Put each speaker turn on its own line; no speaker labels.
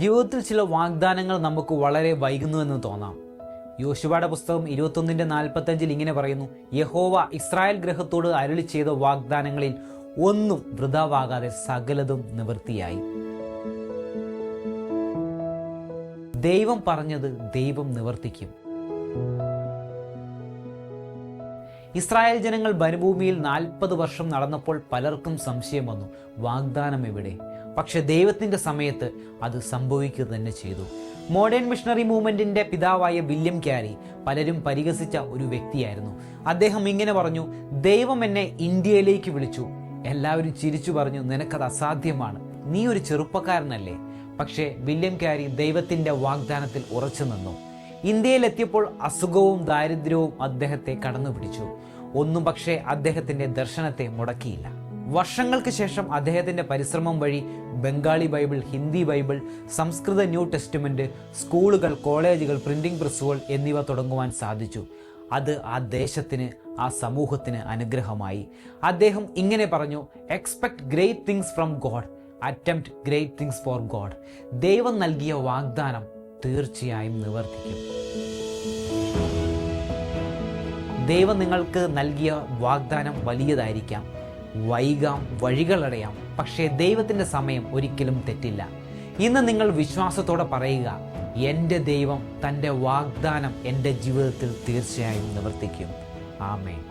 ജീവിതത്തിൽ ചില വാഗ്ദാനങ്ങൾ നമുക്ക് വളരെ വൈകുന്നുവെന്ന് തോന്നാം. യോശുവയുടെ പുസ്തകം 21:45 ഇങ്ങനെ പറയുന്നു: യഹോവ ഇസ്രായേൽ ഗൃഹത്തോട് അരുളി ചെയ്ത വാഗ്ദാനങ്ങളിൽ ഒന്നും വൃഥാവാകാതെ സകലതും നിവൃത്തിയായി. ദൈവം പറഞ്ഞത് ദൈവം നിവർത്തിക്കും. ഇസ്രായേൽ ജനങ്ങൾ മരുഭൂമിയിൽ 40 വർഷം നടന്നപ്പോൾ പലർക്കും സംശയം വന്നു, വാഗ്ദാനം എവിടെ? പക്ഷെ ദൈവത്തിൻ്റെ സമയത്ത് അത് സംഭവിക്കുക തന്നെ ചെയ്തു. മോഡേൺ മിഷണറി മൂവ്മെന്റിന്റെ പിതാവായ വില്യം ക്യാരി പലരും പരിഹസിച്ച ഒരു വ്യക്തിയായിരുന്നു. അദ്ദേഹം ഇങ്ങനെ പറഞ്ഞു: ദൈവം എന്നെ ഇന്ത്യയിലേക്ക് വിളിച്ചു. എല്ലാവരും ചിരിച്ചു പറഞ്ഞു, നിനക്കത് അസാധ്യമാണ്, നീ ഒരു ചെറുപ്പക്കാരനല്ലേ. പക്ഷേ വില്യം ക്യാരി ദൈവത്തിൻ്റെ വാഗ്ദാനത്തിൽ ഉറച്ചു നിന്നു. ഇന്ത്യയിലെത്തിയപ്പോൾ അസുഖവും ദാരിദ്ര്യവും അദ്ദേഹത്തെ കടന്നു പിടിച്ചു. ഒന്നും പക്ഷേ അദ്ദേഹത്തിൻ്റെ ദർശനത്തെ മുടക്കിയില്ല. വർഷങ്ങൾക്ക് ശേഷം അദ്ദേഹത്തിൻ്റെ പരിശ്രമം വഴി ബംഗാളി ബൈബിൾ, ഹിന്ദി ബൈബിൾ, സംസ്കൃത ന്യൂ ടെസ്റ്റ്മെൻറ്റ്, സ്കൂളുകൾ, കോളേജുകൾ, പ്രിന്റിംഗ് പ്രസ്സുകൾ എന്നിവ തുടങ്ങുവാൻ സാധിച്ചു. അത് ആ ദേശത്തിന്, ആ സമൂഹത്തിന് അനുഗ്രഹമായി. അദ്ദേഹം ഇങ്ങനെ പറഞ്ഞു: expect great things from God, attempt great things for God. ദൈവം നൽകിയ വാഗ്ദാനം തീർച്ചയായും നിവർത്തിക്കും. ദൈവം നിങ്ങൾക്ക് നൽകിയ വാഗ്ദാനം വലിയതായിരിക്കാം, വൈകാം, വഴികളടയാം, പക്ഷേ ദൈവത്തിൻ്റെ സമയം ഒരിക്കലും തെറ്റില്ല. ഇന്ന് നിങ്ങൾ വിശ്വാസത്തോടെ പറയുക: എൻ്റെ ദൈവം തൻ്റെ വാഗ്ദാനം എൻ്റെ ജീവിതത്തിൽ തീർച്ചയായും നിവർത്തിക്കും. ആമേൻ.